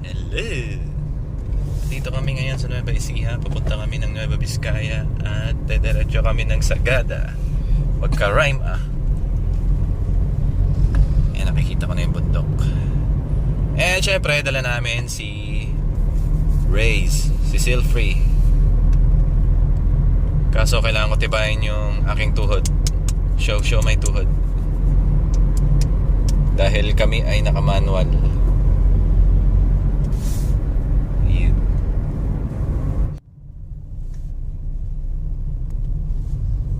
Hello! Dito kami ngayon sa Nueva Ecija. Papunta kami ng Nueva Vizcaya at dediretso kami ng Sagada. Magka-rhyme ah. Ayan, nakikita ko na yung bundok. Eh, syempre, dala namin si Reyes, si Silfree. Kaso kailangan ko tibayin yung aking tuhod. Show my tuhod. Dahil kami ay naka-manual.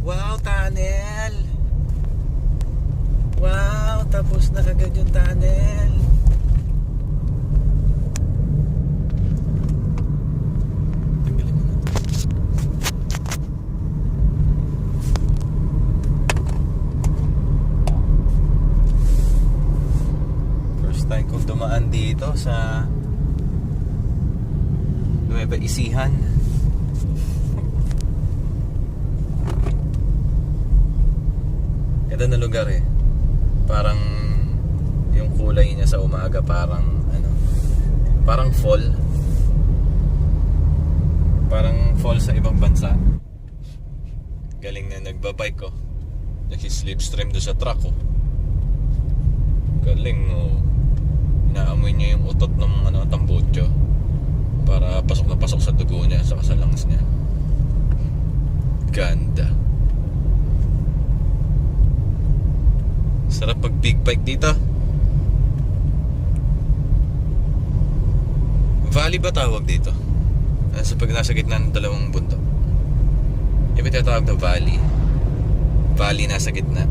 Wow, tunnel! Wow, tapos na kagad yung tunnel. Tanggalin mo na. First time kong dumaan dito sa Nueva Ecija. Ganda na lugar eh. Parang yung kulay niya sa umaga parang parang fall. Parang fall sa ibang bansa. Galing na nagbabike ko. Nagsi-slipstream doon sa truck ko. Galing oh. Inaamoy niya yung utot ng tambutso para pasok na pasok sa dugo niya sa lungs niya. Ganda. Sarap pag big bike dito. Valley ba tawag dito? Sa pag nasa gitna ng dalawang bundok. Yung tinatawag na valley. Valley nasa gitna.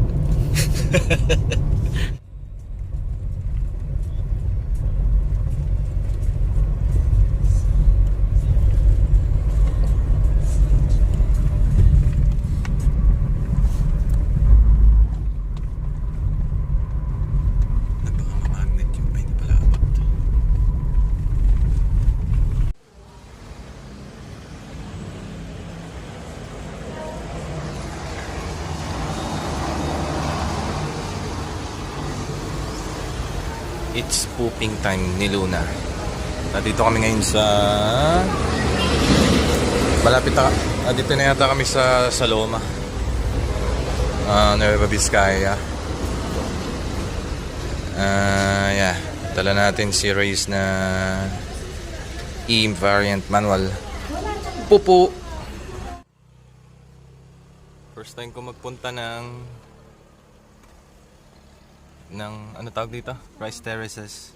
It's pooping time ni Luna. Nandito kami ngayon sa malapit na dito na yata kami sa Saloma, Nueva Vizcaya. Yeah, dala natin si Reyes na E-variant manual. Pupu. First time ko magpunta ng ano tawag dito? Rice Terraces.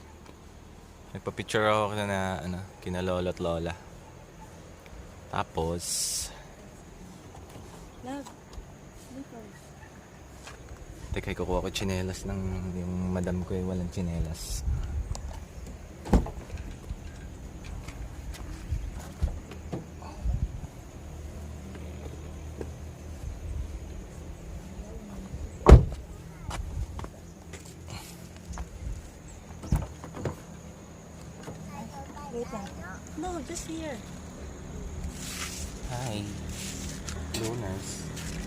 Nagpa-picture ako na kina lolo at lola. Tapos teka, kukuha ko tsinelas ng yung madam ko eh, walang tsinelas. No, just here. Hi. Lunas.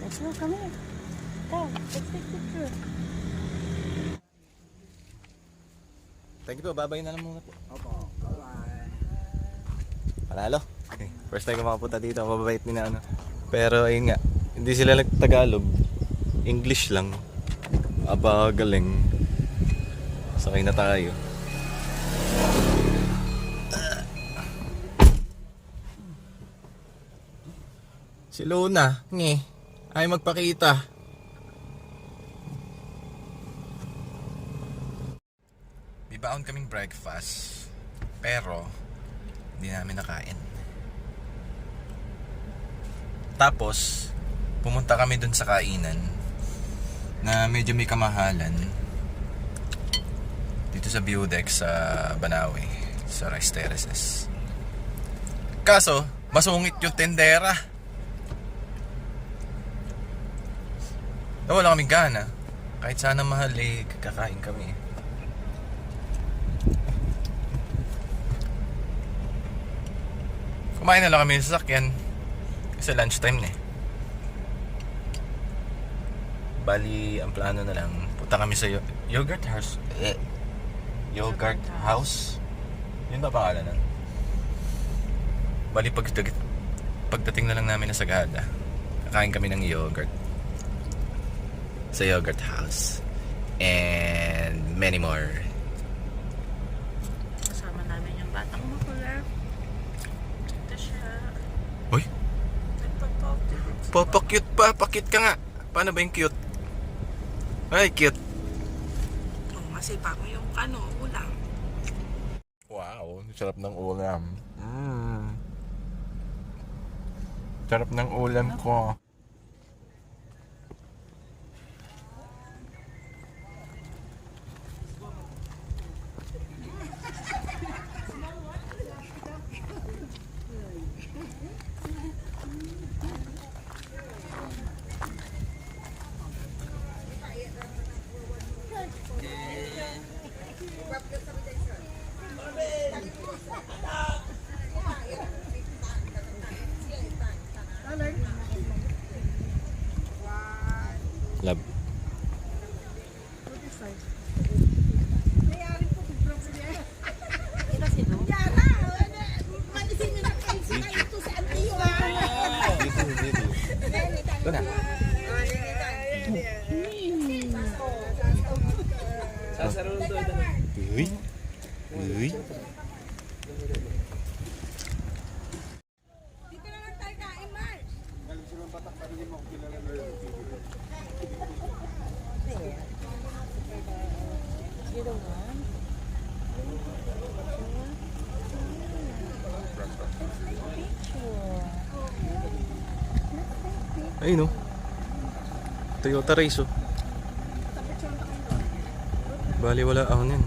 Let's go, come here. Come, let's take picture. Thank you po, babay na lang muna po. Opo, bye-bye. Panalo. Okay. First time ko makapunta dito, mababait nila Pero ayun nga, hindi sila nagtagalog. English lang. Aba, galing. Sakay na tayo. Si Luna, ay magpakita. Bibaon kaming breakfast, pero hindi namin nakain. Tapos, pumunta kami dun sa kainan na medyo may kamahalan dito sa Viewdeck sa Banawe, sa Rice Terraces. Kaso, masungit yung tendera. Wala kaming gana. Kahit sana mahal kakain kami. Kumain na lang kami sa sasakyan kasi lunchtime na eh. Bali, ang plano na lang, punta kami sa yogurt house. Yogurt house. Yun ba pangalan na? Bali pagdating na lang namin na Sagada, kakain kami ng yogurt. Sa yogurt house. And many more. Kasama namin yung batang makular. Ito siya. Uy! Papakute pa! Pakit ka nga! Paano ba yung cute? Ay, cute! Masipa mo yung ulam. Wow, sarap ng ulam. Sarap ng ulam ko. Love. Ito sino? Ito na. Uy. Uy. Ayun, oh. Toyota Race, oh. Bali wala ako nun.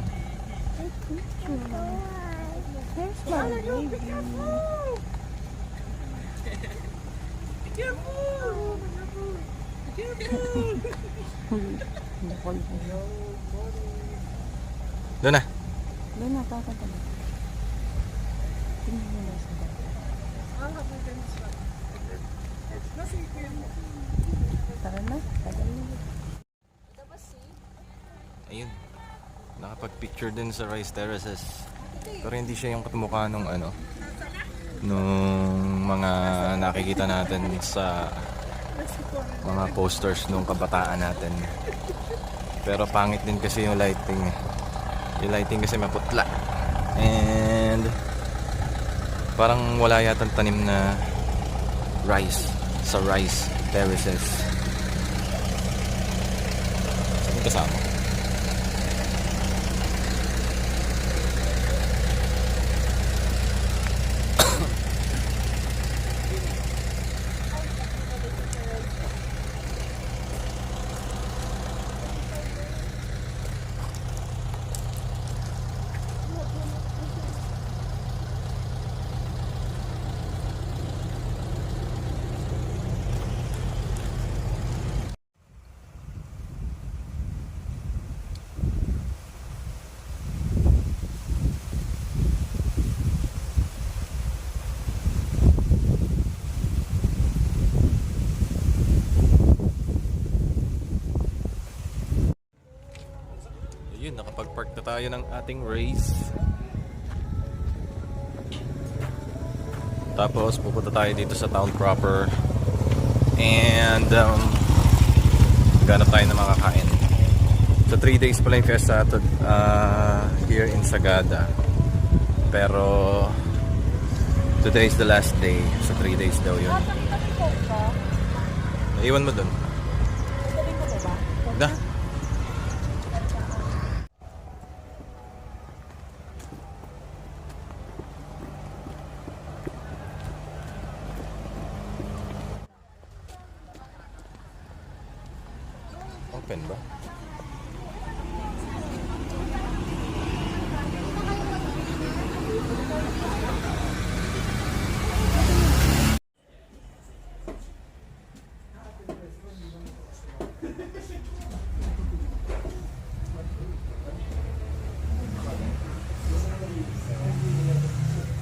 Doon na. Doon na, kakatabi. Tingnan mo na sa bata. Tara na, tagal na. Ayun. Nakapag-picture din sa Rice Terraces. Pero hindi siya yung katumukha nung nung mga nakikita natin sa mga posters nung kabataan natin. Pero pangit din kasi yung lighting. Yung lighting kasi maputla. And parang wala yatang tanim na rice sa Rice Terraces. Saan kasama? Yun, nakapag-park na tayo ng ating race. Tapos pupunta tayo dito sa town proper. And ganap tayo na makakain. So 3 days pala yung fiesta here in Sagada. Pero today is the last day. So 3 days daw yun. Naiwan mo dun? Da? Open ba?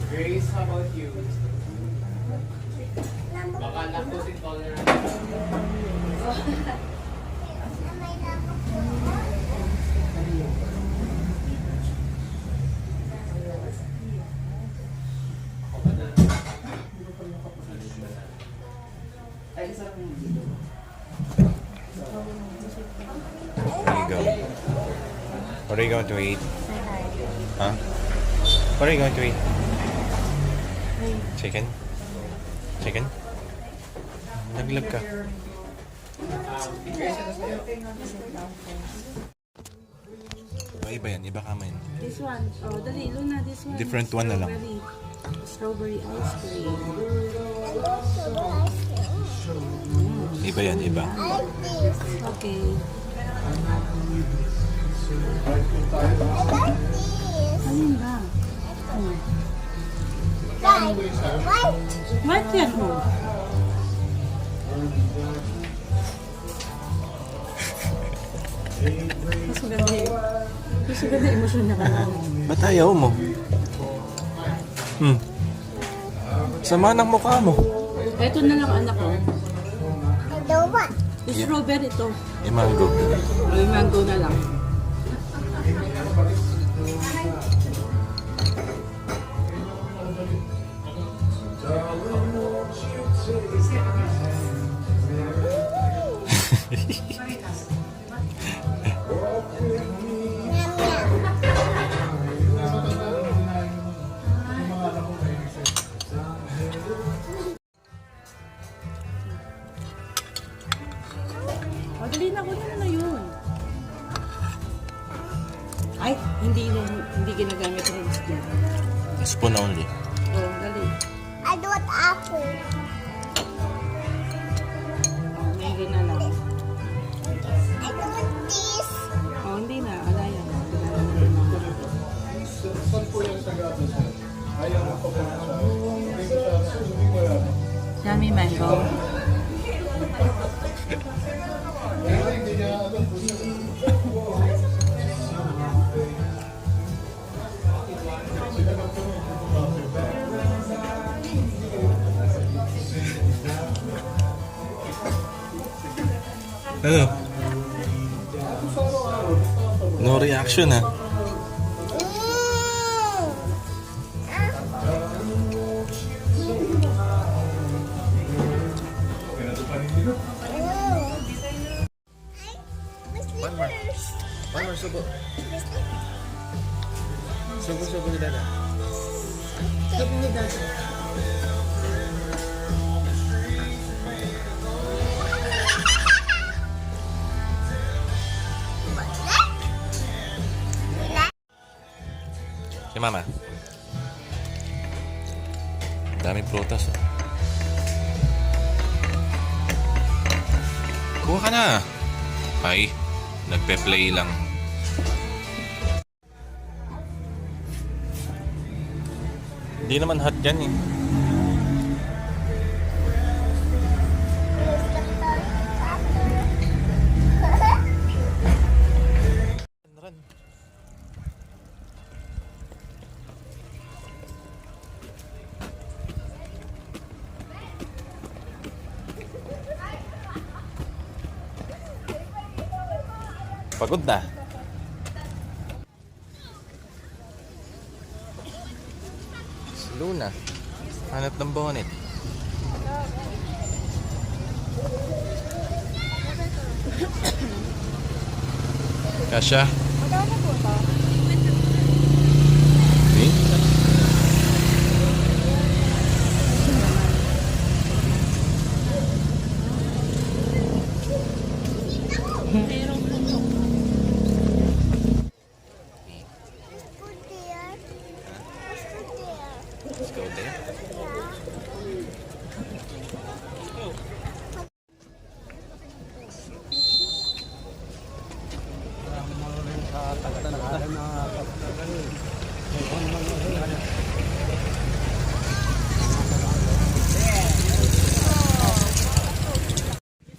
Grace, how about you? Baka lactose intolerant. What are you going to eat? Say hi. Huh? What are you going to eat? Hey. Chicken? Chicken? Naglag ka. Sit down first. Iba yan. Iba kama yun. This one. Oh, dali. Luna, this one. Different one na lang. Strawberry ice cream. Iba yan. Iba. Okay. Alin ba? White yan mo. Mas maganda eh. Mas maganda emosyon niya ka lang. Ba't ayaw mo? Sama ng mukha mo. Ito na lang anak ko. Strawberry ito. Yung mango. Ay, mango na lang. Madali na ko na yun. Ay, hindi ginagamit yung spoon. Spoon only. Oh, dali. I want apple. Oh, maybe na lang. I want this. Oh, hindi na. Alaya na. Yummy mango. Ano? No reaction ha? One more subo. Subo ni Dada. Sabi ni Dada. Si Mama. Daming prutas oh. Kuha ka na. Ay, nagpe-play lang. Hindi naman hot yan eh. Pagod na. Si Luna. Hanap ng bonnet. Kasha? Magkano po ito? Okay. Good dear. What's good dear? Let's go there.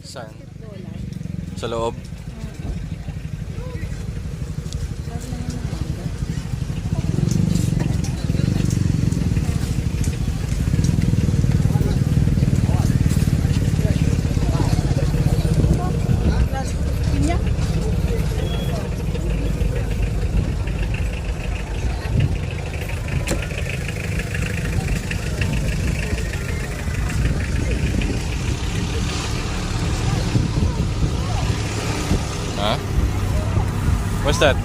Saan? Sa loob? Huh? What's that?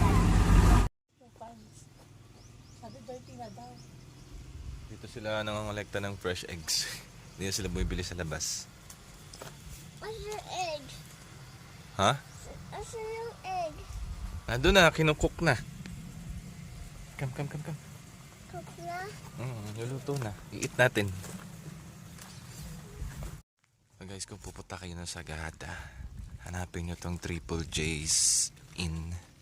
sila nangangolekta ng fresh eggs. Hindi na sila bumibili sa labas. What's your egg? Ha? What's your egg? Nandun na, kinukook na. Come. Cook na? Luluto na. I-eat natin. So guys, kung pupunta kayo ng Sagada, hanapin nyo tong Triple J's Inn.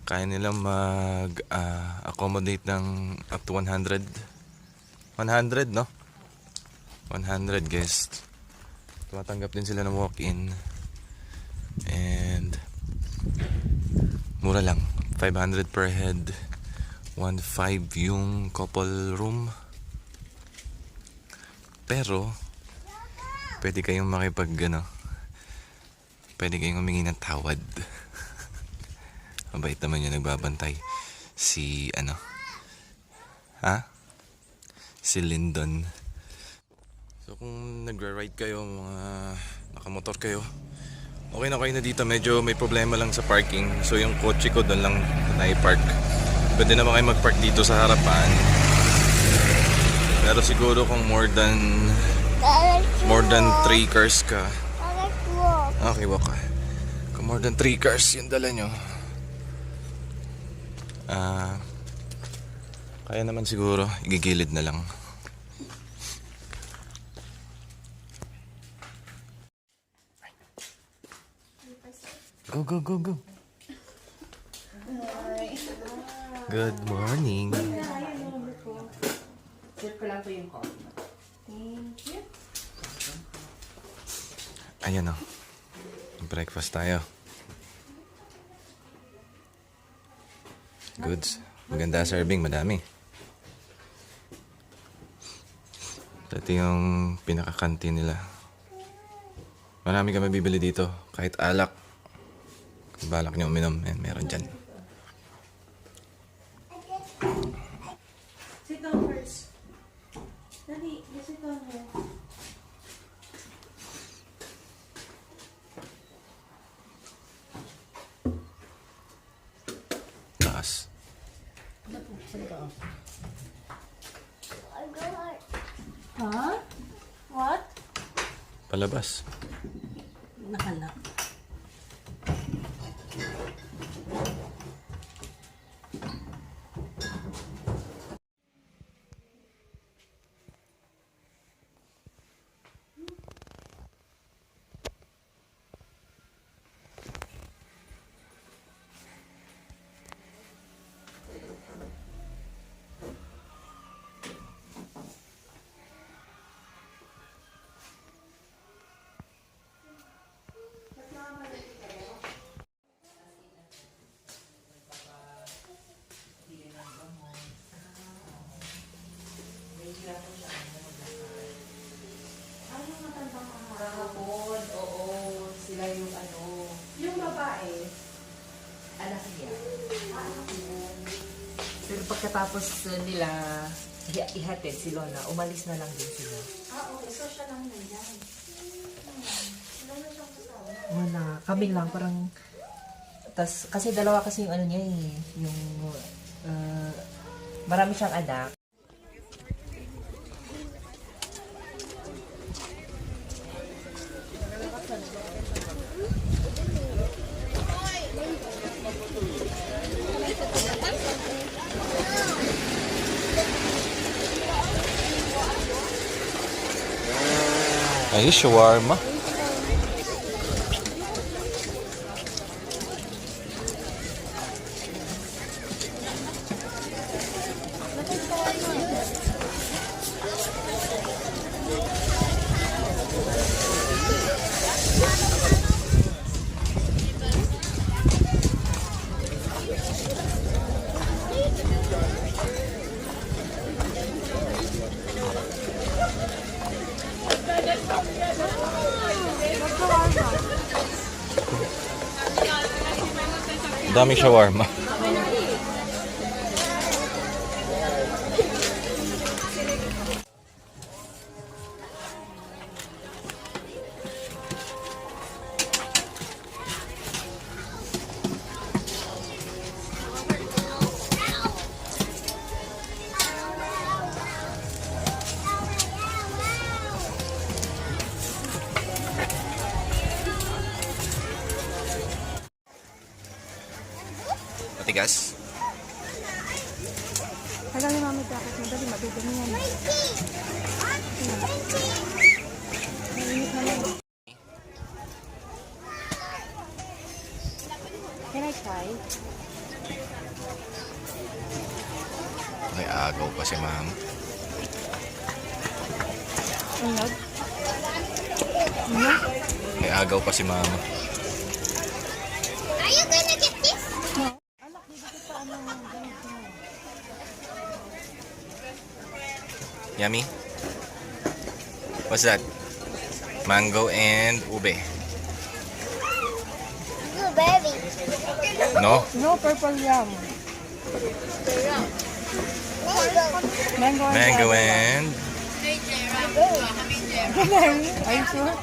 Kaya nilang mag-accommodate ng up to 100. 100, no? 100 guests. Tumatanggap din sila ng walk-in. And mura lang. 500 per head. 1.5 yung couple room. Pero pwede kayong pwede kayong humingi ng tawad. Mabait naman yung nagbabantay. Si si Lyndon. So kung nagra-ride kayo, mga nakamotor kayo, okay na kayo na dito. Medyo may problema lang sa parking. So yung kotse ko doon lang na-park. Pwede naman kayo mag-park dito sa harapan. Pero siguro kung more than 3 cars ka. Let's walk. Okay, walk ka. Kung more than 3 cars yung dala nyo, kaya naman siguro igigilid na lang. Go. Good morning. Sip ko lang po yung coffee. Thank you. Ayan o. Breakfast tayo. Goods. Maganda serving, madami. Ito yung pinaka-canteen nila. Marami ka mabibili dito. Kahit alak. Kung balak niyo uminom, meron dyan. Sit down first. Dali, sit down here. Taas. Huh? What? Palabas. Nakalak. Kahapon, oo, sila yung yung babae, anak niya. Pero pagkatapos nila ihatid si Lola, umalis na lang din sila. Okay. So siya lang nandyan. Wala, kami lang parang, kasi dalawa kasi yung niya yung, marami siyang anak. Ay, shawarma. Dami shawarma. Matigas? Tagal ni mami jacket. Madali, madudumi yan. Mainit na lang. Can I try? May agaw pa si mama. Ano? May agaw pa si mama. Are you gonna get this? Anak, dito kita ano ng ganito. Yummy? What's that? Mango and ube. Blueberry. No? No, purple yam. Mango. Mango and... Are you sure?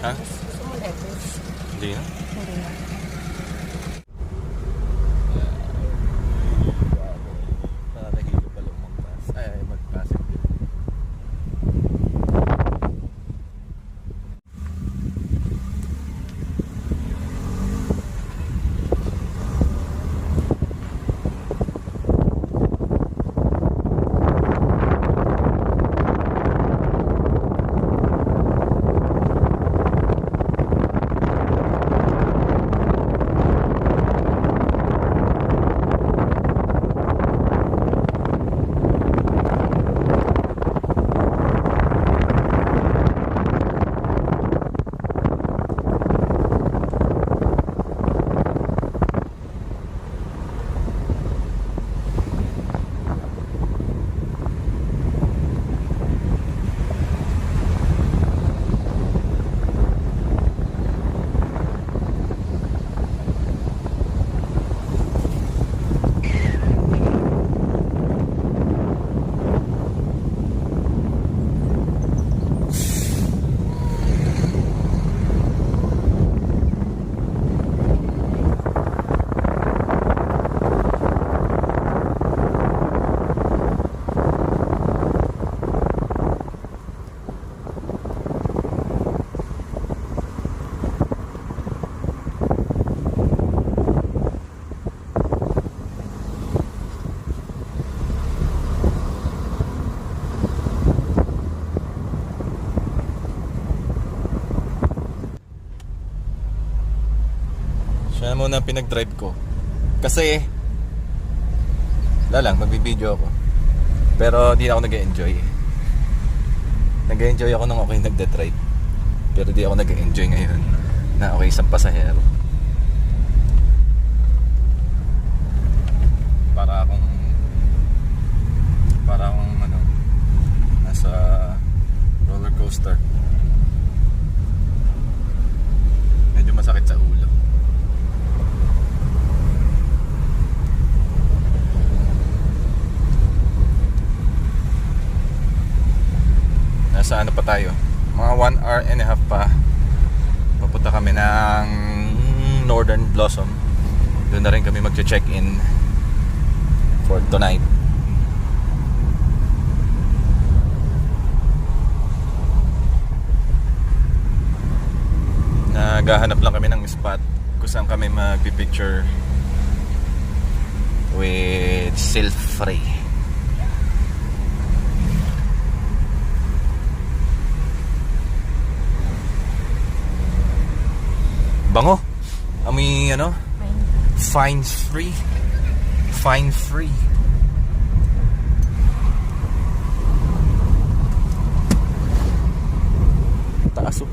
Ha? Gusto mo lettuce? Hindi na. Hindi na. Nakakahilo pala umangkas. Ay, magpasok din. Siya muna ang pinag-drive ko. Kasi, wala lang, magbibideo ako. Pero di ako nag-enjoy. Nag-enjoy ako nung okay nagde-drive. Pero di ako nag-enjoy ngayon na okay isang pasahero. Para akong ano, nasa roller coaster. Medyo masakit sa ulo. Nasa ano pa tayo? Mga 1 hour and a half pa. Papunta kami ng Northern Blossom. Doon na rin kami magche-check-in for tonight. Naghahanap lang kami ng spot kung saan kami magpipicture with self-free. Bango. Amoy ano? Fine free. Fine free. Taas oh.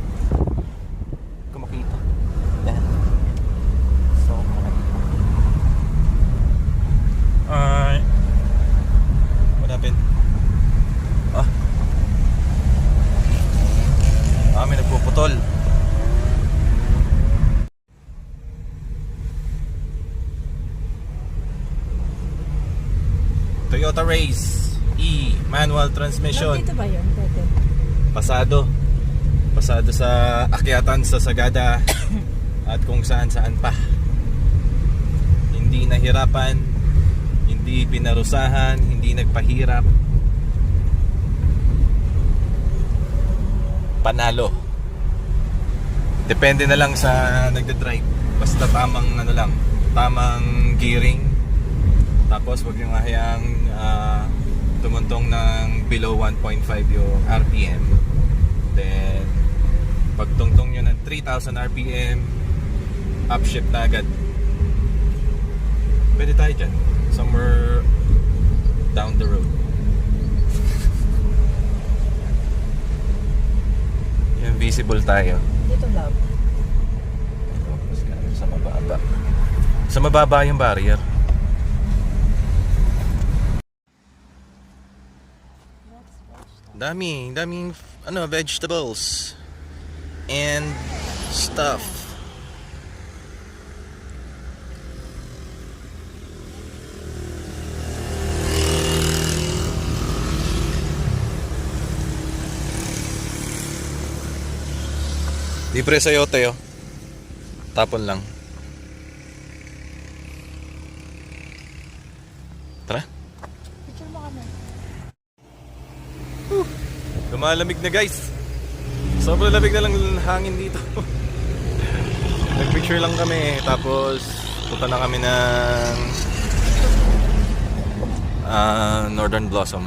Kung makita. Yan. So, what happened? May nagpuputol. Race E, manual transmission. Dito ba yun? Pwede. Pasado sa akyatan sa Sagada at kung saan pa. Hindi nahirapan, hindi pinarusahan, hindi nagpahirap. Panalo. Depende na lang sa nagde-drive. Basta tamang gearing. Tapos wag yung hayang tumuntong ng below 1.5 yung RPM. Then pagtungtong nyo ng 3,000 RPM, upshift na agad. Pwede tayo dyan. Somewhere down the road. Yung visible tayo. Dito love. Sa mababa. Sa mababa yung barrier. Daming vegetables and stuff. Libre sayote oh. Tapon lang. Tara. Picture mo kami. Lumalamig na guys. Sobrang lamig na lang ng hangin dito. Nagpicture lang kami. Tapos punta na kami ng Northern Blossom.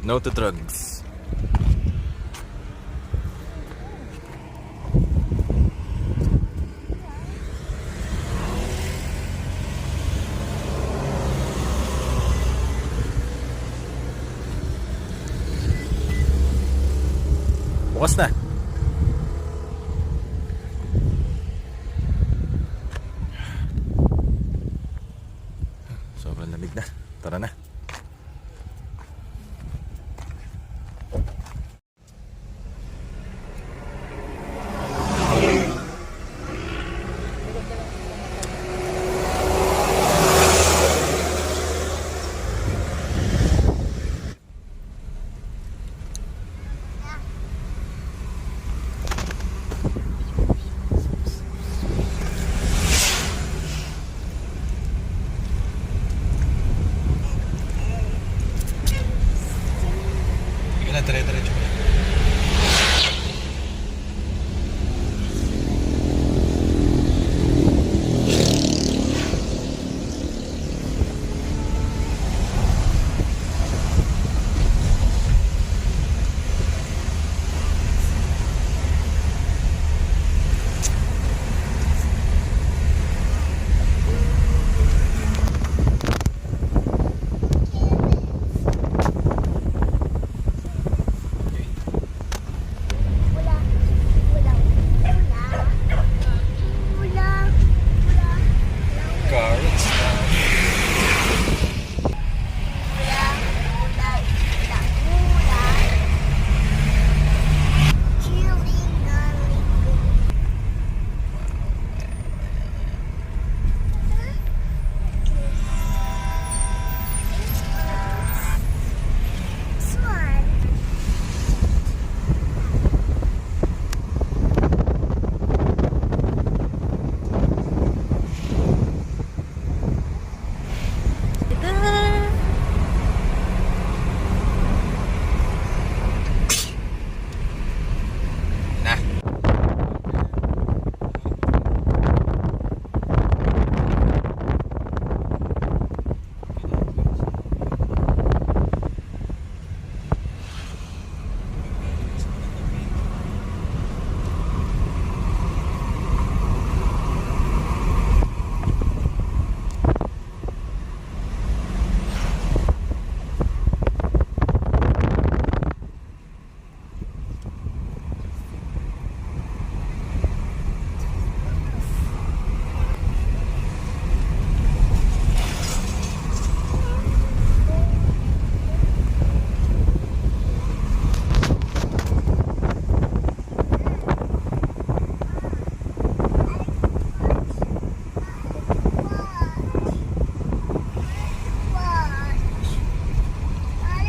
No to drugs. Bukas na. Sobrang lamig na. Tara na.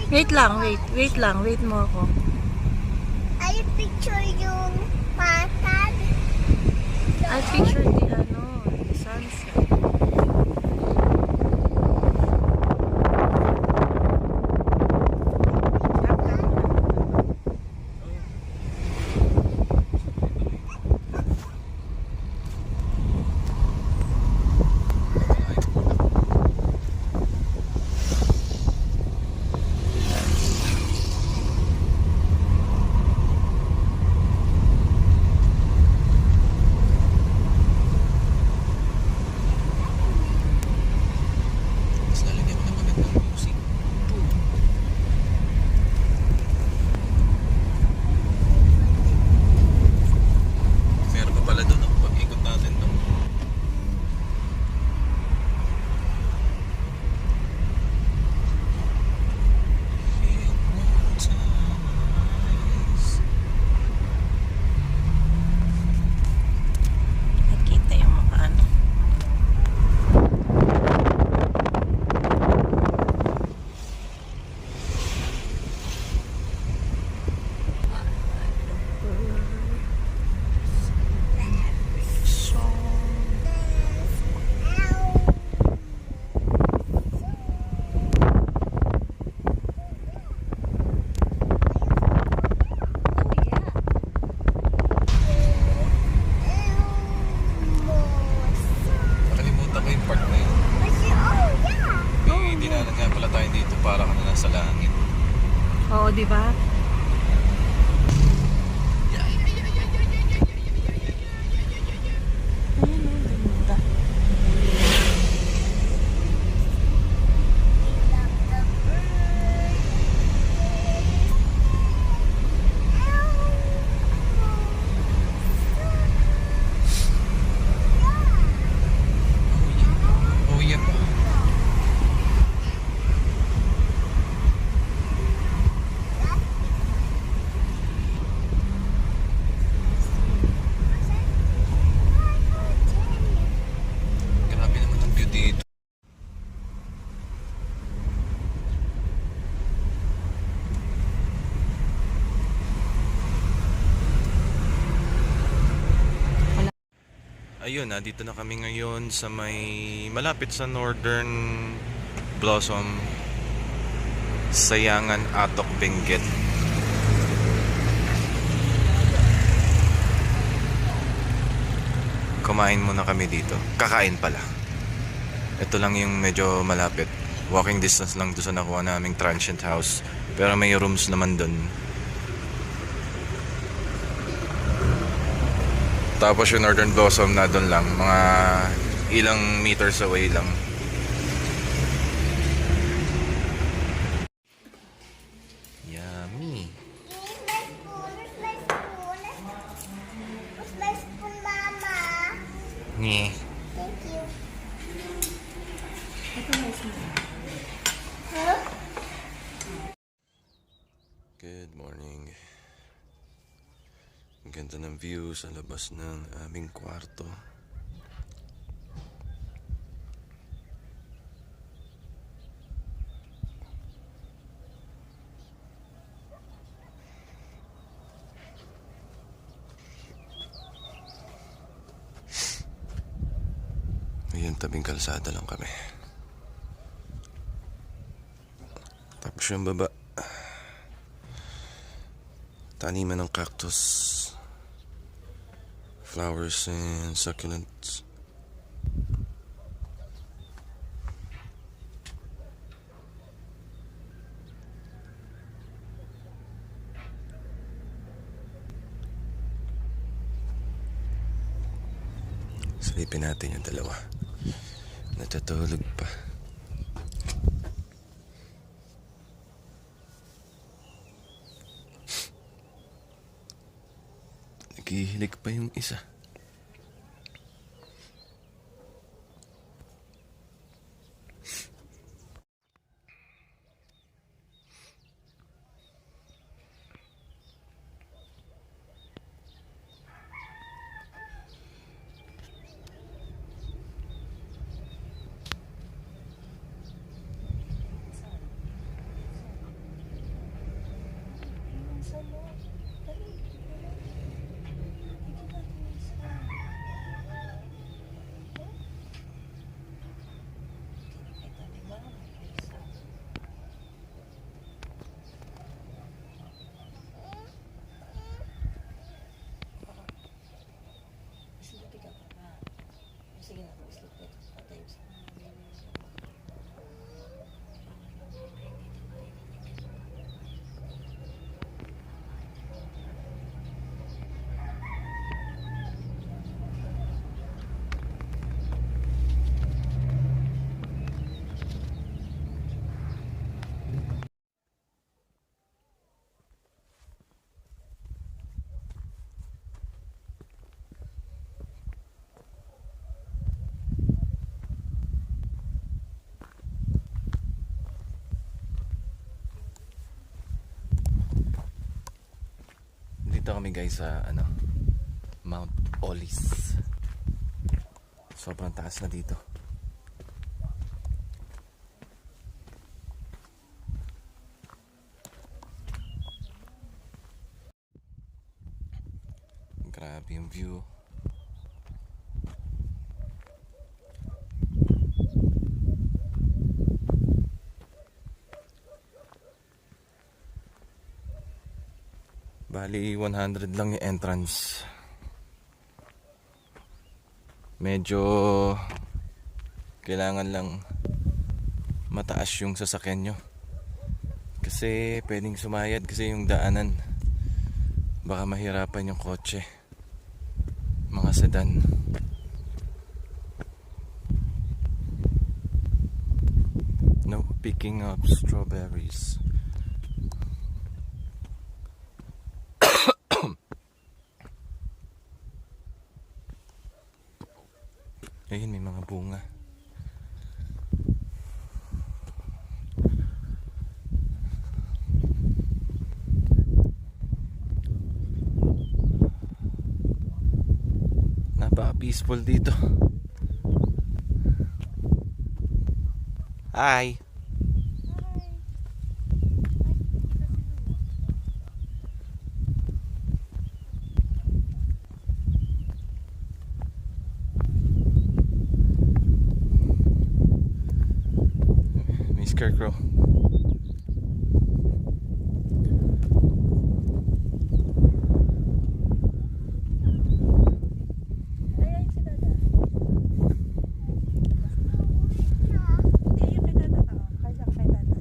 Wait lang, wait lang, wait mo ako. I picture yung patad. I picture the sunset. Mas lalagyan ko ng magandang music. Meron pa pala doon, pag-ikot natin doon. Nakita yung mga ano. Nakalimutan ko yung part na yun. Dinalan nga pala tayo dito para ka na nasa langit. Oo, di ba? Oh yeah. Grabe naman ang view dito. Ayun, dito na kami ngayon sa malapit sa Northern Blossom, Sayangan, Atok, Benguet. Kumain muna kami dito. Kakain pala. Ito lang yung medyo malapit. Walking distance lang doon sa nakuha naming transient house. Pero may rooms naman doon. Tapos yung Northern Blossom na doon lang. Mga ilang meters away lang. Yummy. Where's my spoon, Mama? Nye. Thank you. Good morning. Ang ganda ng view sa labas ng aming kwarto. Ayan, tabing kalsada lang kami. Tapos yung baba, taniman ng cactus, flowers and succulents. Silipin natin yung dalawa. Natutulog pa. Naghihilig pa yung isa. Nandito kami guys sa Mount Olis. Sobrang taas na dito. Grabe yung view. Bali 100 lang yung entrance. Medyo kailangan lang mataas yung sasakyan nyo. Kasi pwedeng sumayad kasi yung daanan. Baka mahirapan yung kotse. Mga sedan. No picking up strawberries. Ayun, may mga bunga. Napaka-peaceful dito. Hi! Scarecrow. Ayan si Dada. Hindi, yung kay Dada ka. Kaya kay Dada.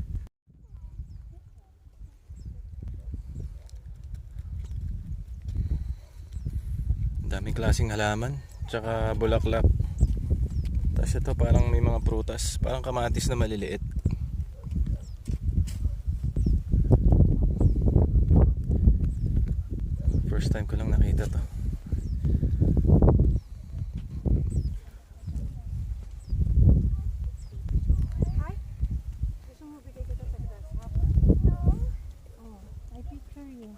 Daming klaseng halaman. Tsaka bulaklak. Tapos ito parang may mga prutas. Parang kamatis na maliliit. First time ko lang nakita to. Hi? Gusto mo bigay kita sa grass? Oh, I picture you.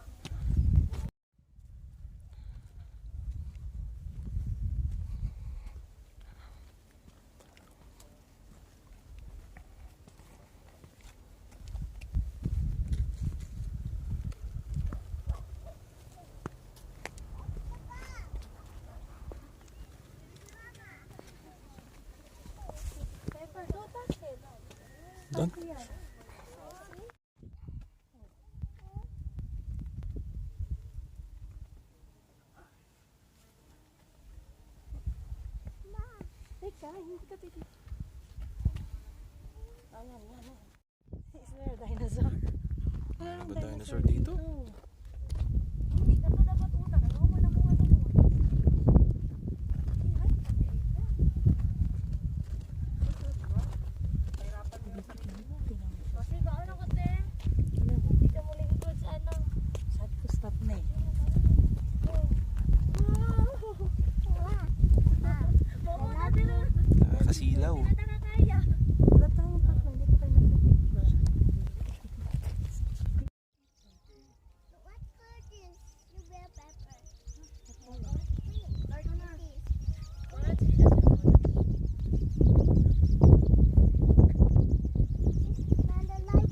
Doon? Teka, hindi ka pwede. Ayan, yan. Is there a dinosaur? Ano ba dinosaur dito? Hindi, dapat dapat utang. Ano mo na kung ano mo? Kasi gaano ko te? Hindi ka mo lingkod sa ano? Sabi ko stop na eh. Nakakasilaw. Wala tayong tatlo, hindi ko tayo nagpipicture. What color is your bell pepper? Ay, na. And the light.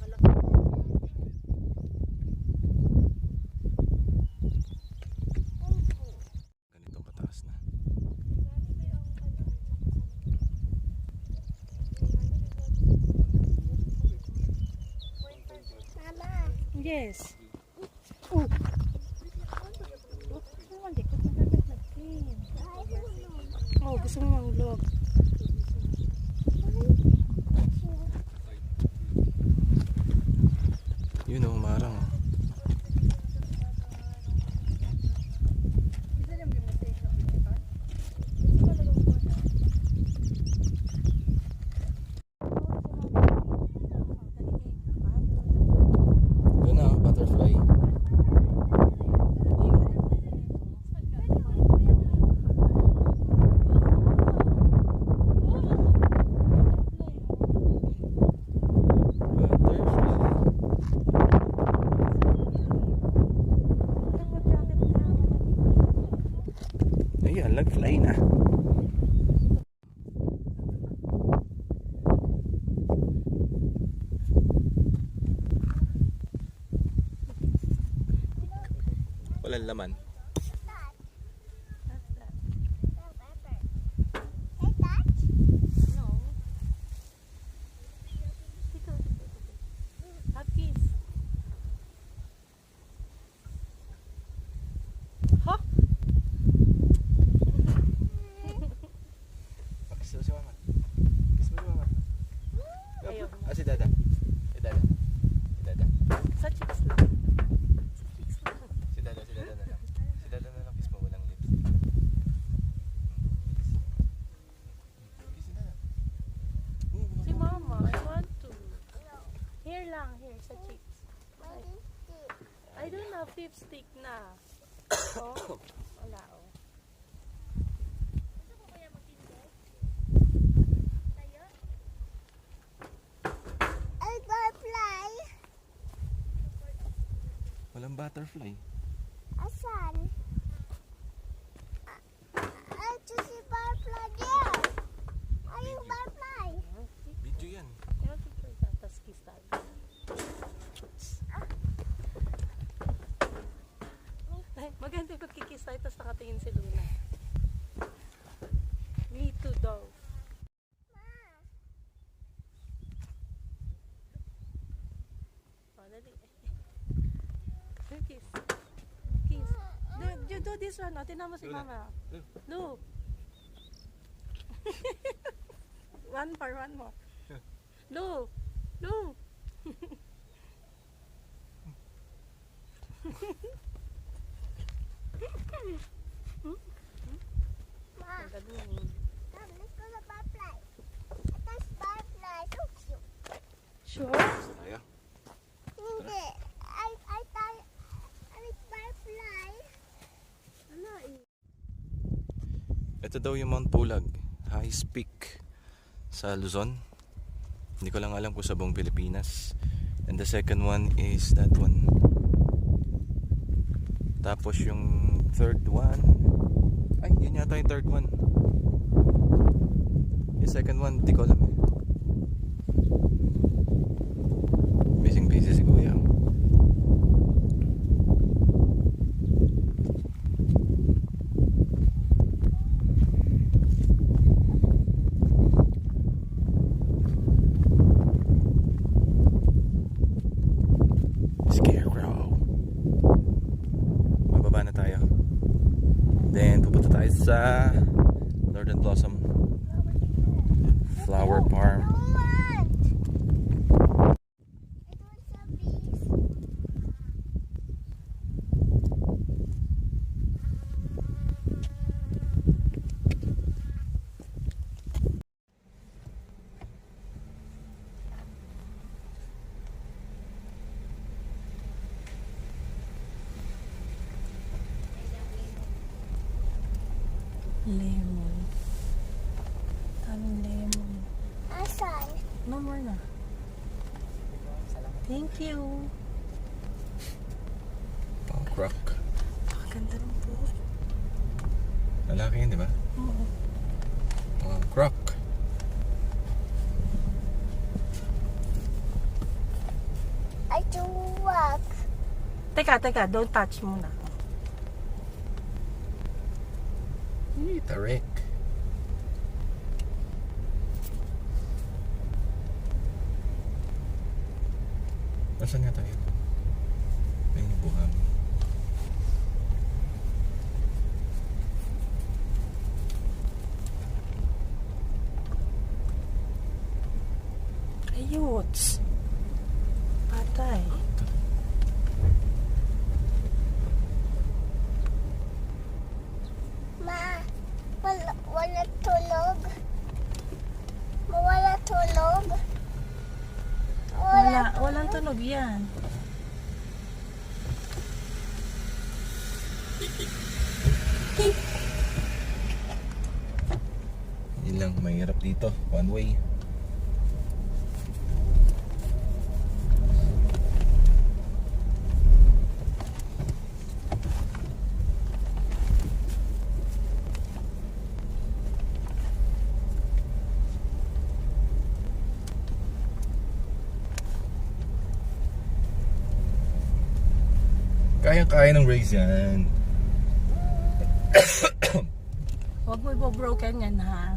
Ganitong kataas na. Mama. Yes. Oh. Oh, hindi ko nagpapin. Oh, gusto mo manglog. Yun o, umarang. Doon na, butterfly. Walang laman. What's that? Bell pepper. Hey, touch. No. Dito, dito, dito. Hapis. Ha? Kiss mo si mama. Kiss mo si mama. Ayaw. Si dada. Si dada. Si dada. Sa cheeks lang. Sa cheeks lang. Si dada na lang. Si dada na lang. Kiss mo, walang lips. Kiss si dada. Si mama, I want to. Here lang, here, sa cheeks. My lipstick. I don't have lipstick na. Oh, wala oh. Ay, butterfly. Walang butterfly. Asan? Ay, to see butterfly there. Ay, yung butterfly. Video yan. Kaya picture ka, tapos kiss tayo. Ay, maganda yung pagkikiss tayo, tapos nakatingin si Luna. Me too, daw. Oh, dali. Kiss. Kiss. Do this one, oh. Tingnan mo si Luna. mama. Lu. Lu. One more. Lu. Lu. Ma, Ang galing. come, let's go to butterfly. That's butterfly. So cute. Sure? Tayo. Hindi. I like butterfly. Ano eh? Ito daw yung Mount Pulag. Highest peak sa Luzon. Hindi ko lang alam kung sa buong Pilipinas. And the second one is that one. Tapos yung third one, ay yun yata yung third one. Yung second one, di ko alam eh. Busy si kuya. Scarecrow. Bababa na tayo. Then pupunta tayo sa Northern Blossom Flower Farm. I don't want. I don't want bees. Lemon. Daming lemon. Asan? No more na. Thank you. Punk rock. Pakaganda ng po. Lalaki yun, di ba? Oo. Punk rock. I do walk. Teka, don't touch muna. Tarik. Nasaan nga tayo? Ayun yung buhang. Ayuts. Patay. Ma, wala tunog. Wala tunog. Walang tunog yan. Yun lang, mahirap dito. One way. Kayang-kaya ng race yan. Huwag mo ibobroken yan ha.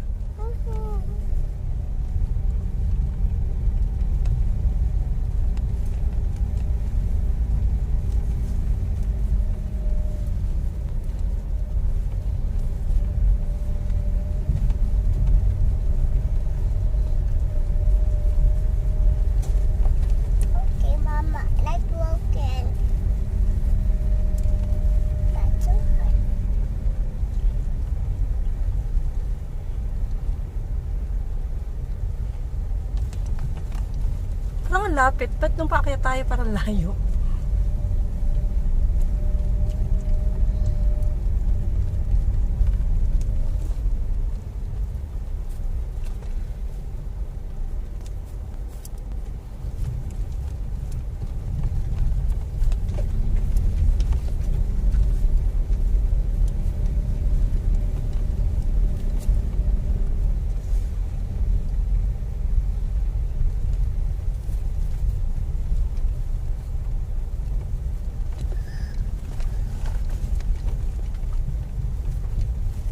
Okay, Mama, like broken. That's so hard. Parang ang lapit. Ba't nung paakyat tayo parang layo?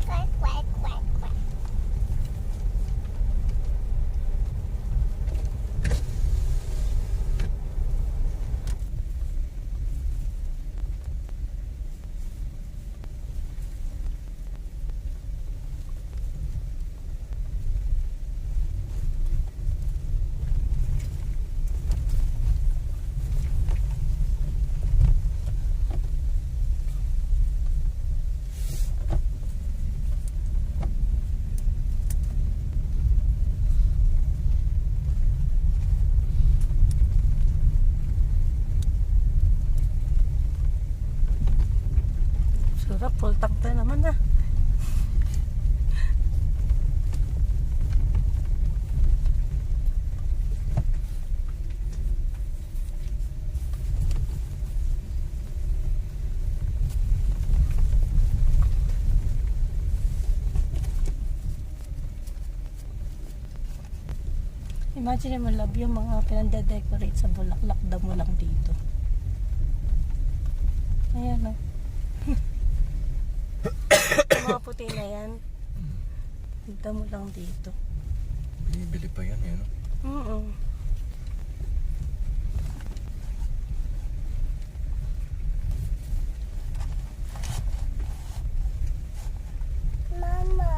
Quack, quack, quack, quack. Sarap, full tank na naman na. Imagine mo, love, yung mga pinande-decorate sa bulaklak, damo lang dito. Ayan o. Yung mga puti na yan, damo lang dito. Bili pa yan, yan. Oo. Mama,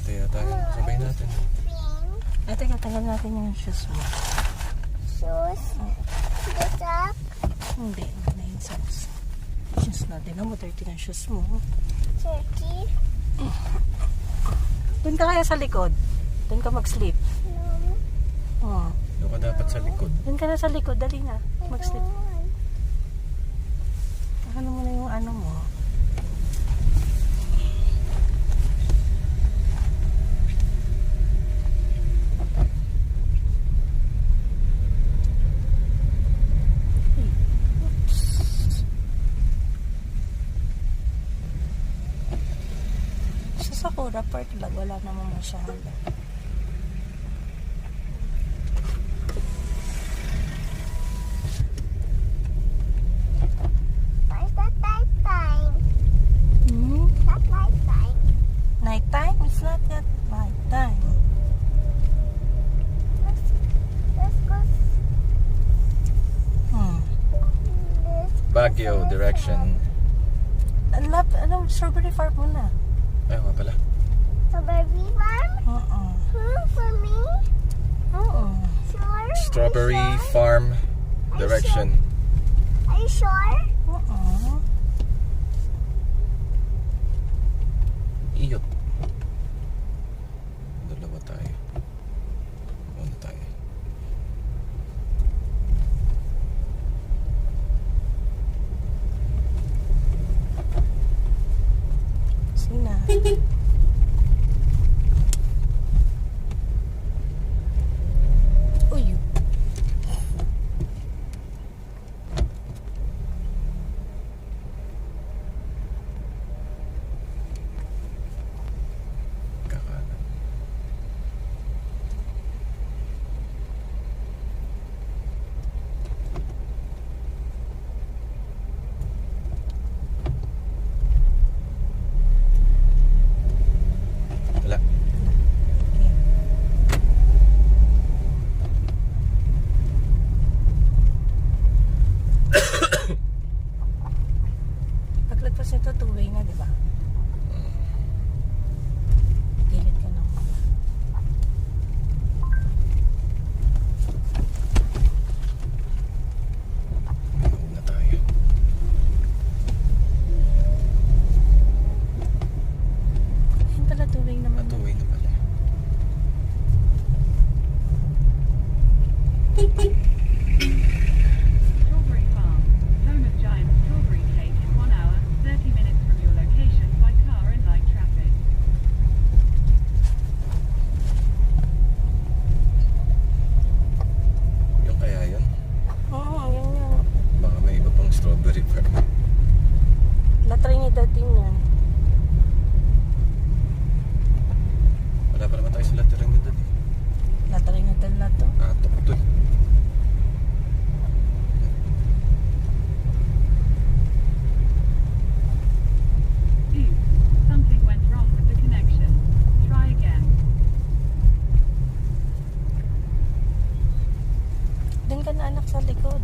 Kaya tayo, sabay natin. pink Ay, teka, tagal natin yung shoes mo. shoes, busak, Hindi, na yung socks. Shoes natin. Ano mo, 30 ng shoes mo. turkey, Doon ka kaya sa likod. Doon ka mag-sleep. Oh. Doon ka dapat sa likod. Doon ka na sa likod. Dali na. Mag-sleep. Ano mo na yung ano mo. Sa Sakura Park lang, wala naman masyado. where's that night time? Hmm? That night time. Nighttime? It's not yet nighttime. Let's go. Hmm. Baguio direction. Strawberry farm muna. Ay, nga pala. Strawberry farm? Oo. For me? Oo. Sure? Strawberry farm direction. Are you sure? Oo. Iyot. Dalawa tayo. Ano tayo? Sina. Uy. tagal na to. Atok to eh. Something went wrong with the connection. Try again. Doon ka na anak sa likod.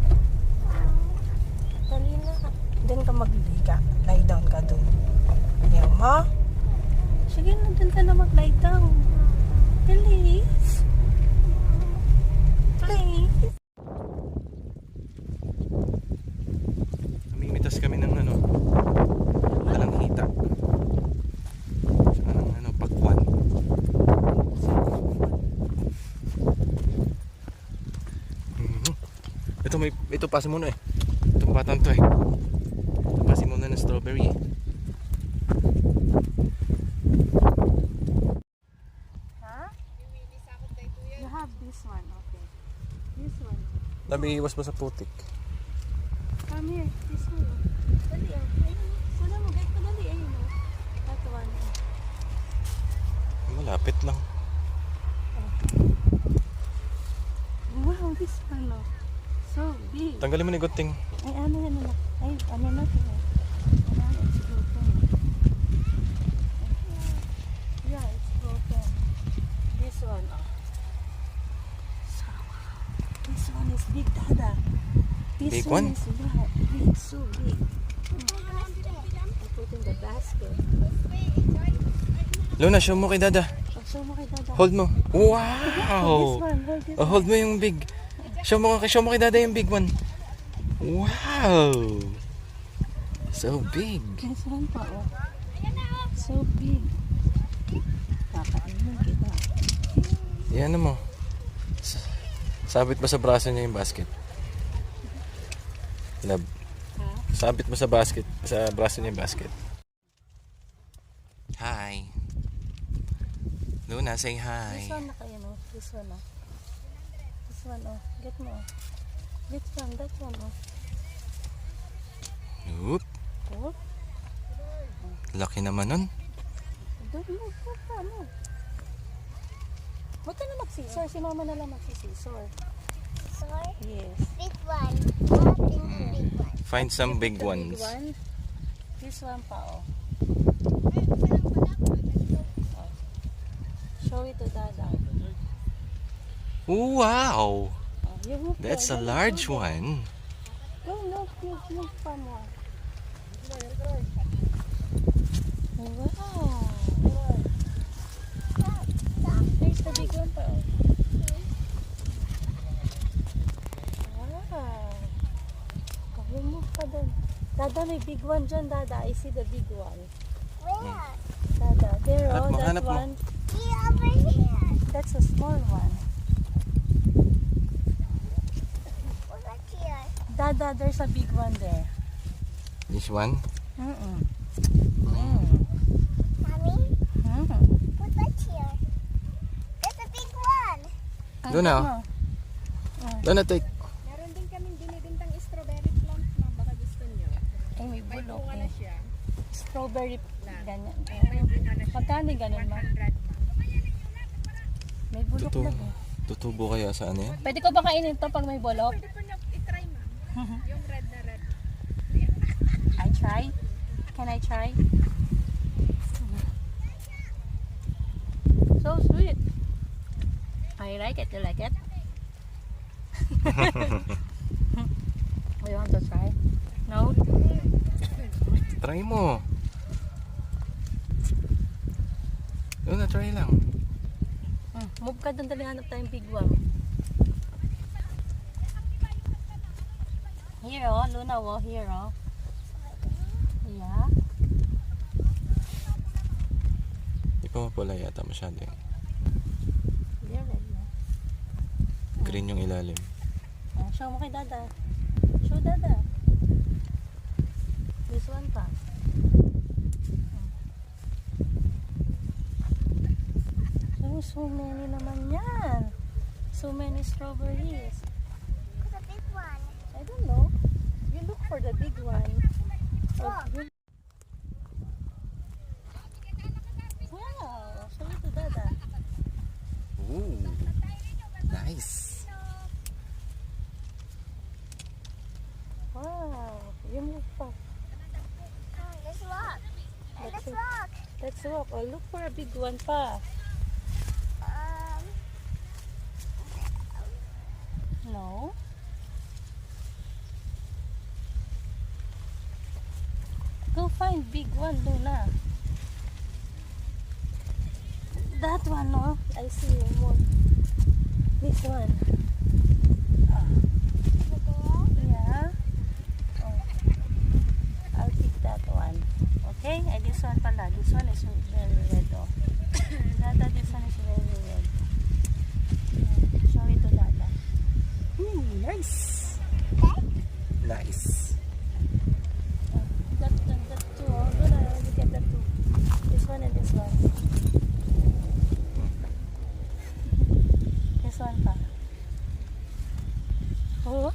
Dali na. Doon ka magliga. Lie down ka doon. Ayaw mo? Sige na, doon ka na mag-lie down. Please. Please. Namimitas kami ng ano, dalang hita. Saka ng ano, pakwan. Ito pasin muna eh. Itong batang to eh. Ito pasin muna ng strawberry eh. Ha? You have this one, okay. This one. Nabiiwas mo sa putik. Come here, this one. Dali ah. Ayun. Kunin mo, get ko dali. Ayun oh. That one. Malapit lang. Wow, this one oh. So big. Tanggalin mo ni Goting. Ay, ano yan na? Ay, ano na ito? Ano, it's broken. Yeah, it's broken. This one, oh. So, this one is big, Dada. This Big one? is big, so big. I put in the basket. Luna, show mo kay Dada. Oh, show mo kay Dada. Hold mo. This Wow! one, hold this Oh, hold mo yung big. Show mo kay Dada yung big one. Wow! So big. This one pa, oh. So big. Kakainin kita. Yan mo. Sabit mo sa braso niya yung basket. Love. Ha? Sabit mo sa basket, sa braso niya yung basket. Hi. Luna, say hi. This one na kayo, no? This one, oh. This one, oh. Get mo, oh. Get one, that one, oh. Oop. Oh. Laki naman nun. Doon mo, ano? Huwag ka na magsisor. Si mama na lang magsisisor. Sorry. Yes. Big one. Nothing big one. Find some big The ones. Big one. This one pa, oh. Show it to Dada. Wow! Oh, you move That's a down. large Go, one. Go, move pa more. Wow. There's the big one pa, oh. Wow. Go, move pa doon. Dada, may big one dyan, Dada. I see the big one. Where? Dada, there, Hanap oh, mo, that hanap mo. one. Yeah, over here. That's a small one. Over here. Dada, there's a big one there. This one? Mm-mm. Mommy, put that here. That's a big one. Doon na, oh. Luna, take. Meron din kaming binibintang strawberry plant, ma'am. Baka gusto nyo. Ay, may May bulok bunga eh. na siya. Strawberry, ganyan. May bunga na siya. Magkano ganun, ma'am? 100, ma'am. May bulok Tutu na eh. tutubo kaya sa ano yan? Pwede ko ba kainin to pag may bulok? Pwede po na i-try, ma'am. Yung red na red. I try? Can I try? So sweet. I like it. You like it? You want to try? No? Try mo. Luna, try lang. Move ka doon, dali hanap tayong big one. Here oh, Luna oh, here oh. Yeah. Di pa mapula yata masyado yung Here red na. green yung ilalim. Show mo kay Dada. Show Dada. This one pa. So many naman yan. So many strawberries. It's a big one. I don't know. You look for the big one. Oh, you- Wow. Show it to Dada. Ooh. Nice. Let's walk. Oh, look for a big one pa. No? Go find big one, Luna. That one, no? I see more. This one. Yeah. Oh. I'll pick that one. Okay? This one pala. This one is very red. Oh. Dada, this one is very red. Show it to Dada. Nice. Nice. That two. Oh, Luna, look at the two. This one and this one. This one pa. Oh,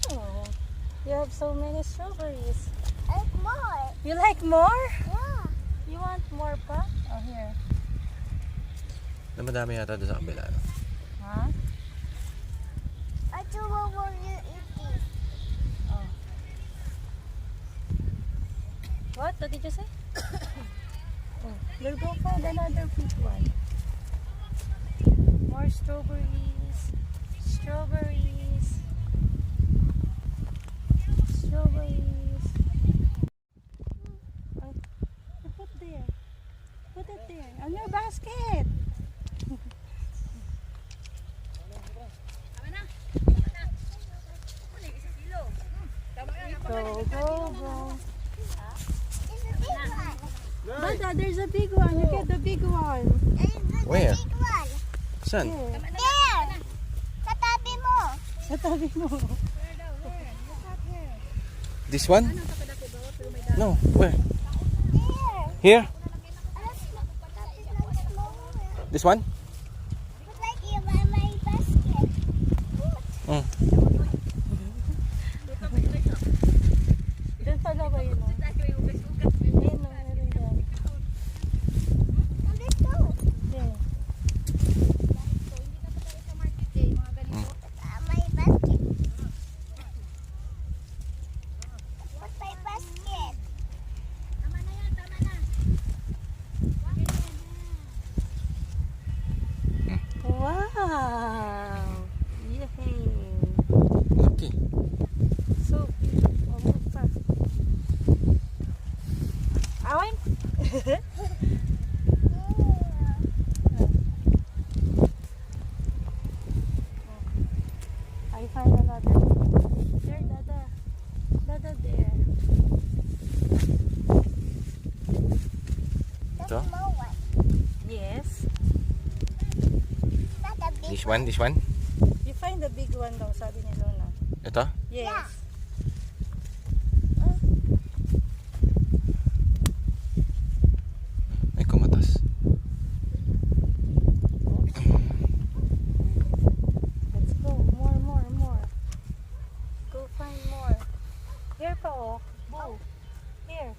you have so many strawberries. Like more. You like more? Yeah. You want more pa? Oh, here. Madami yata doon sa kabila. No? Huh? I don't want you eat this. Oh. What? What did you say? Oh, we'll go find another big one. More strawberries. Strawberries. Strawberries. Oh, put there. Put it there. On your basket. Go, go, go. It's a big one. Dada, there's a big one. Look at the big one. It's a Where? big one. Saan? Here. There. Sa tabi mo. Sa tabi mo. This one? No, where? There. Here? Tapos lang smaller. This one? But like you buy my basket. Mm. Doon pala ba yun? Oh? Ayun, oh, meron dyan. And let's go. There. My basket. Put my basket. Wow! Yay! Lucky. So, oh, move pa. Awan? I find another. There, Dada. Dada, there. The Ito? small one. Yes. Not a big This one? This one? You find the big one daw, sabi ni Luna. Ito? Yes. Yeah. Ay, kumatas. Let's go. More. Go find more. Here pa, oh. Bo. Here.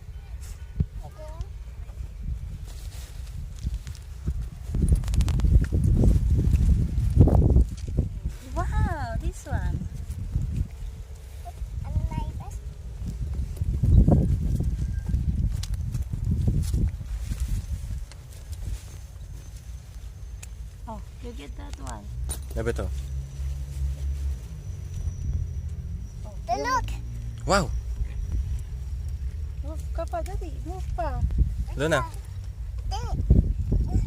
Wow, this one. And my basket. Oh, you get that one. Labi to. Oh, Look. Wow! move ka pa, Daddy. Move pa. Luna, There.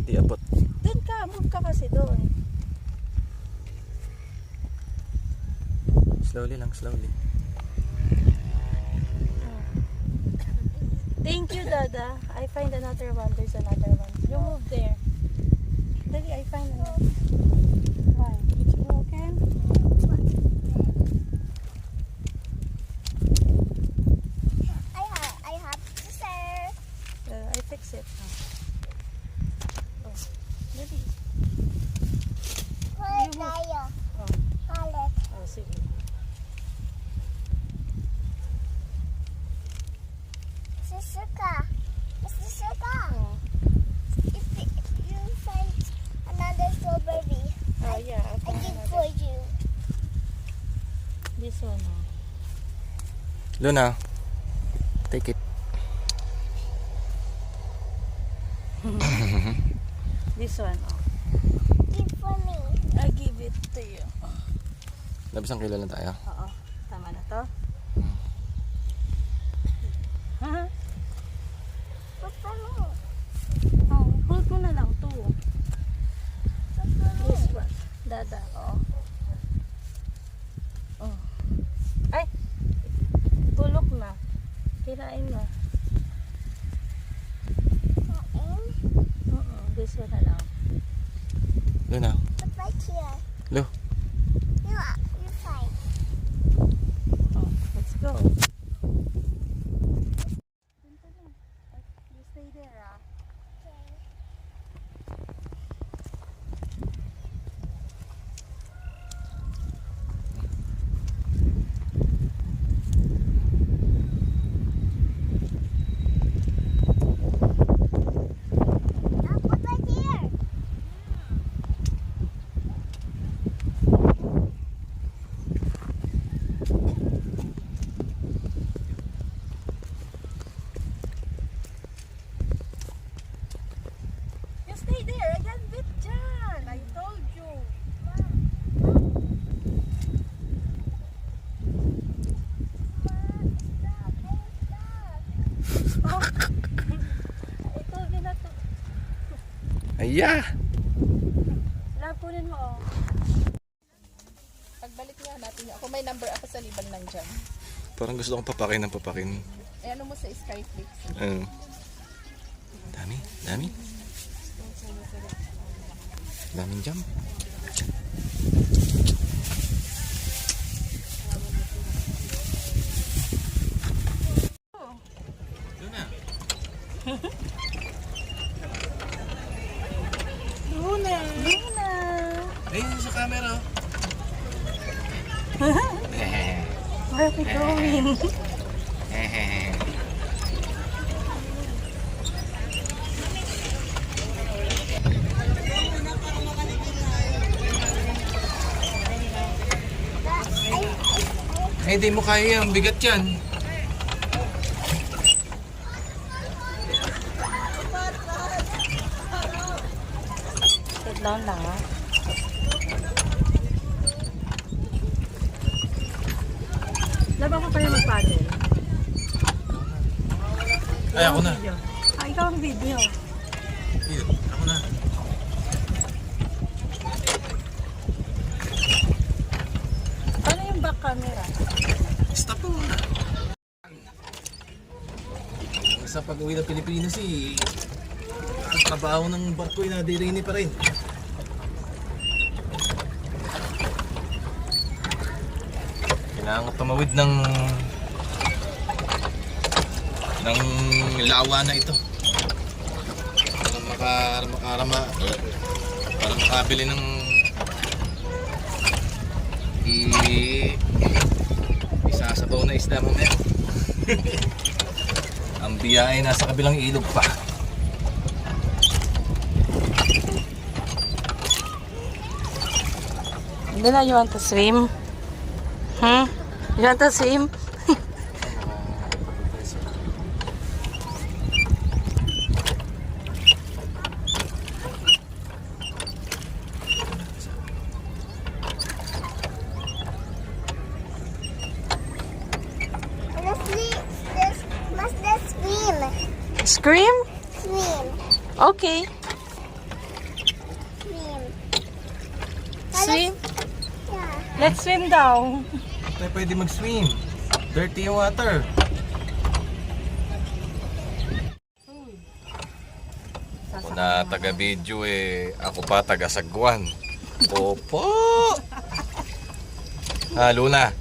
di abot. Doon ka. Move ka kasi doon. Slowly lang, slowly. Thank you, Dada. I find another one. There's another one. You move there. Daddy, I find another one. It's broken. I have scissors. I fix it. Oh. Daddy. Hold You move. tayo. Oh, Hold it. oh sige. Susuka. Susuka. Oh, If you find another strawberry, oh yeah. I I found give another. for you. This one. Oh. Luna, take it. this one. Oh. Give for me. I give it to you. Labis ang kilo lang tayo. Oo. Tama na to. Ha? Give for me. Oh, hold mo na lang to. Give for me. This one. Dada. Oh. Oh. Ay! Tulok na. Kirain na. This one na lang. Luna. Put right here. Lu. You fight. Oh, let's go. You stay there, ah. Now put right here. You stay there. I got bit dyan. I told you. I told you not to. Aya! Lapunin mo, oh. Pagbalik nga natin, ako may number ako sa liban lang dyan. Parang gusto kong papakin ng papakin. Eh, ano mo sa Skyflix? Dami, dami. Daming jam. Luna. Luna. Luna. Ayun sa camera. Where are we going? Ay, di mo kaya yan. Bigat yan. Sit down lang, ah. Laban ko kayo mag-paddle. Ay, ako na. Video. Ah, ikaw ang video. Ako na. Paano yung back camera? Stop mo muna. Sa pag-uwi ng Pilipinas ang trabaho ng barko ay nadirini pa rin. Kailangan tumawid ng lawa na ito para makabili ng isasabaw na isda mamaya. Ang biya ay nasa kabilang ilog pa. Dila, you want to swim? Hmm? You want to swim? Let's swim. Scream? Swim. Okay. Swim. Swim? Yeah. Let's swim down. Tayo pwede mag-swim. Dirty yung water. Ako na taga-video ako pa taga-sagwan. Opo! Luna.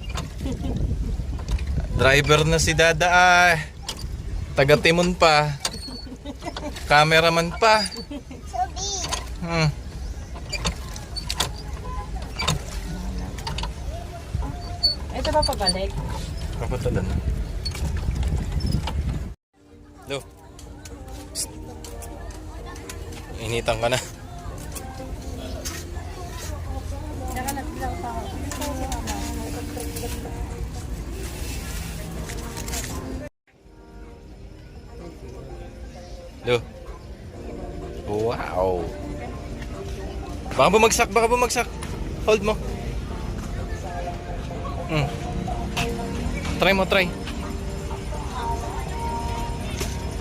Driver na si Dada taga-timon pa. Cameraman pa. So big. Ito ba pabalik? Papunta doon. Lo. Initan ka na. Lo. Wow. Baka bumagsak, baka bumagsak. Hold mo. Try mo, try.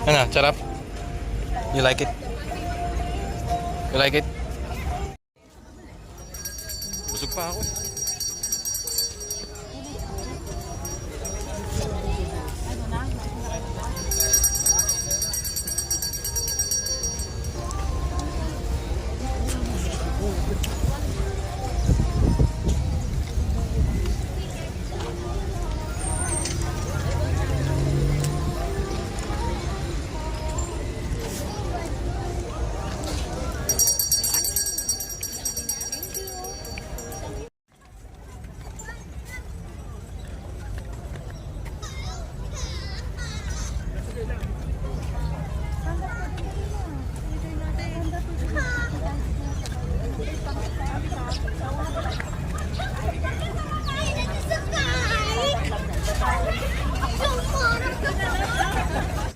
Ano, charap? You like it? You like it? Busog pa ako.